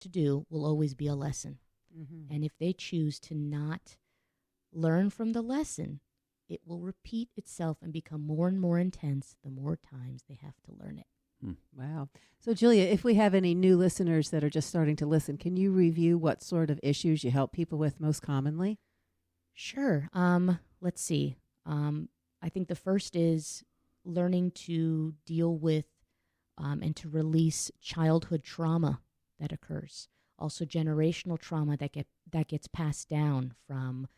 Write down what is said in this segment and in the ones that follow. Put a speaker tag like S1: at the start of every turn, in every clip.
S1: to do will always be a lesson.
S2: Mm-hmm.
S1: And if they choose to not learn from the lesson, it will repeat itself and become more and more intense the more times they have to learn it.
S2: Wow. So, Julia, if we have any new listeners that are just starting to listen, can you review what sort of issues you help people with most commonly?
S1: Sure. Let's see. I think the first is learning to deal with and to release childhood trauma that occurs. Also, generational trauma that gets passed down from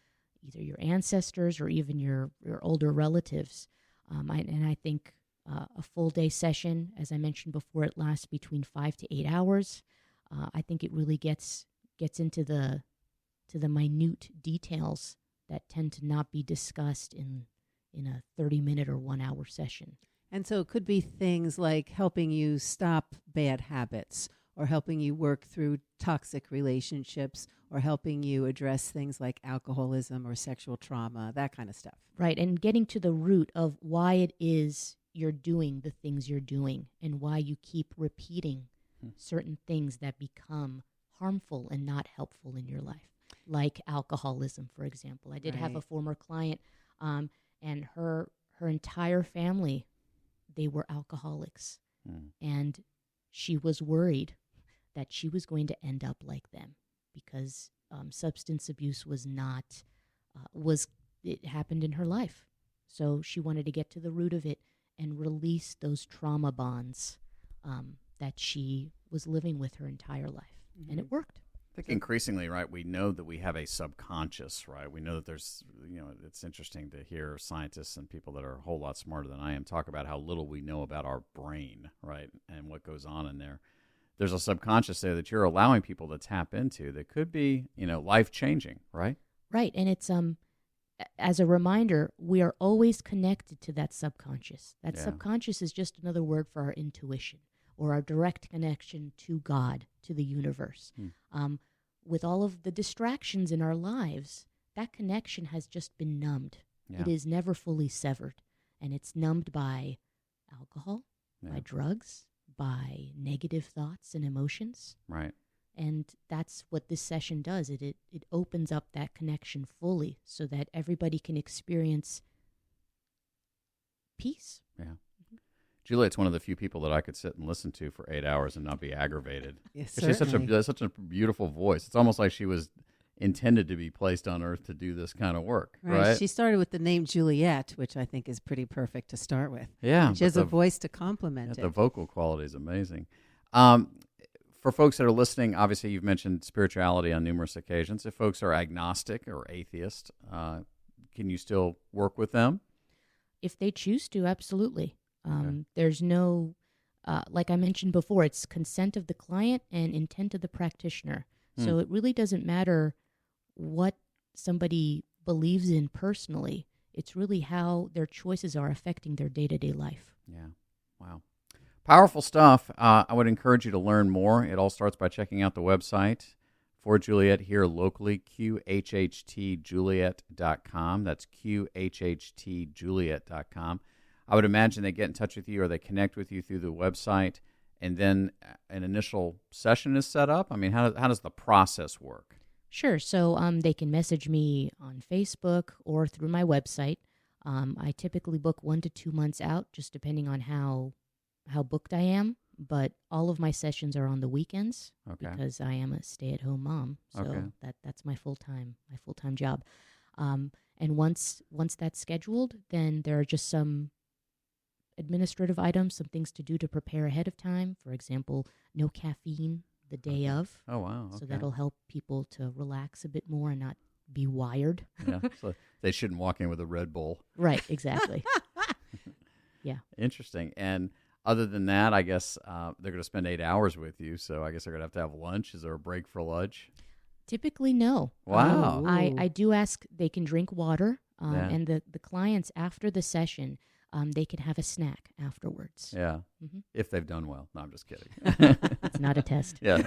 S1: either your ancestors or even your older relatives. I think a full day session, as I mentioned before, it lasts between 5 to 8 hours. I think it really gets into the minute details that tend to not be discussed in a 30-minute or 1 hour session.
S2: And so it could be things like helping you stop bad habits, or helping you work through toxic relationships, or helping you address things like alcoholism or sexual trauma, that kind of stuff.
S1: Right, and getting to the root of why it is you're doing the things you're doing and why you keep repeating certain things that become harmful and not helpful in your life, like alcoholism, for example. I did have a former client, and her entire family, they were alcoholics, and she was worried that she was going to end up like them because substance abuse it happened in her life. So she wanted to get to the root of it and release those trauma bonds that she was living with her entire life. Mm-hmm. And it worked.
S3: I think increasingly, right, we know that we have a subconscious, right? We know that there's, it's interesting to hear scientists and people that are a whole lot smarter than I am talk about how little we know about our brain, right, and what goes on in there. There's a subconscious there that you're allowing people to tap into that could be, life-changing, right?
S1: Right, and it's as a reminder, we are always connected to that subconscious. That subconscious is just another word for our intuition or our direct connection to God, to the universe. With all of the distractions in our lives, that connection has just been numbed. Yeah. It is never fully severed, and it's numbed by alcohol, by drugs, by negative thoughts and emotions.
S3: Right.
S1: And that's what this session does. It opens up that connection fully so that everybody can experience peace.
S3: Yeah. Mm-hmm. Juliet's one of the few people that I could sit and listen to for 8 hours and not be aggravated.
S2: Yes,
S3: she's such a beautiful voice. It's almost like she was intended to be placed on earth to do this kind of work, right?
S2: She started with the name Juliet, which I think is pretty perfect to start with.
S3: Yeah.
S2: And she has a voice to complement it.
S3: The vocal quality is amazing. For folks that are listening, obviously you've mentioned spirituality on numerous occasions. If folks are agnostic or atheist, can you still work with them?
S1: If they choose to, absolutely. There's no, like I mentioned before, it's consent of the client and intent of the practitioner. So it really doesn't matter what somebody believes in personally. It's really how their choices are affecting their day-to-day life.
S3: Yeah. Wow. Powerful stuff. I would encourage you to learn more. It all starts by checking out the website for Juliet here locally, QHHTjuliet.com. That's QHHTjuliet.com. I would imagine they get in touch with you or they connect with you through the website, and then an initial session is set up. I mean, how does the process work?
S1: Sure. So they can message me on Facebook or through my website. I typically book 1 to 2 months out, just depending on how booked I am. But all of my sessions are on the weekends because I am a stay-at-home mom. So that's my full-time job. And once that's scheduled, then there are just some administrative items, some things to do to prepare ahead of time. For example, no caffeine the day of.
S3: Oh, wow.
S1: So that'll help people to relax a bit more and not be wired.
S3: Yeah, so they shouldn't walk in with a Red Bull.
S1: Right, exactly. Yeah.
S3: Interesting. And other than that, I guess they're going to spend 8 hours with you, so I guess they're going to have lunch. Is there a break for lunch?
S1: Typically, no.
S3: Wow.
S1: I do ask they can drink water, and the clients after the session, they can have a snack afterwards.
S3: Yeah, if they've done well. No, I'm just kidding.
S1: It's not a test.
S3: Yeah.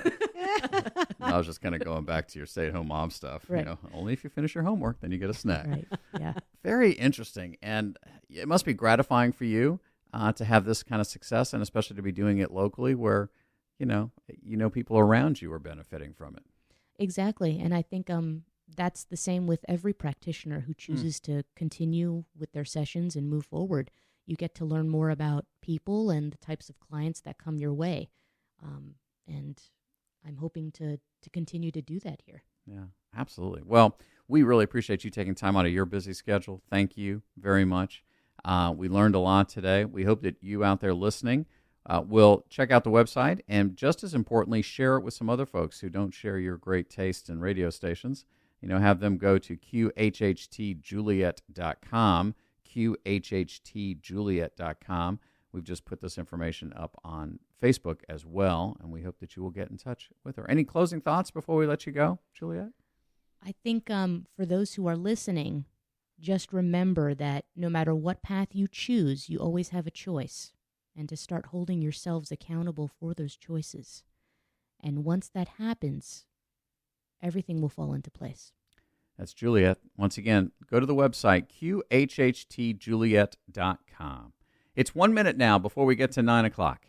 S3: I was just kind of going back to your stay-at-home mom stuff.
S1: Right.
S3: Only if you finish your homework, then you get a snack.
S1: Right, yeah.
S3: Very interesting, and it must be gratifying for you to have this kind of success, and especially to be doing it locally where people around you are benefiting from it.
S1: Exactly. And I think that's the same with every practitioner who chooses to continue with their sessions and move forward. You get to learn more about people and the types of clients that come your way. And I'm hoping to continue to do that here.
S3: Yeah, absolutely. Well, we really appreciate you taking time out of your busy schedule. Thank you very much. We learned a lot today. We hope that you out there listening will check out the website and, just as importantly, share it with some other folks who don't share your great taste in radio stations. Have them go to QHHTJuliet.com, QHHTJuliet.com. We've just put this information up on Facebook as well, and we hope that you will get in touch with her. Any closing thoughts before we let you go, Juliet?
S1: I think for those who are listening, just remember that no matter what path you choose, you always have a choice, and to start holding yourselves accountable for those choices. And once that happens, everything will fall into place.
S3: That's Juliet. Once again, go to the website, QHHTJuliet.com. It's 1 minute now before we get to 9 o'clock.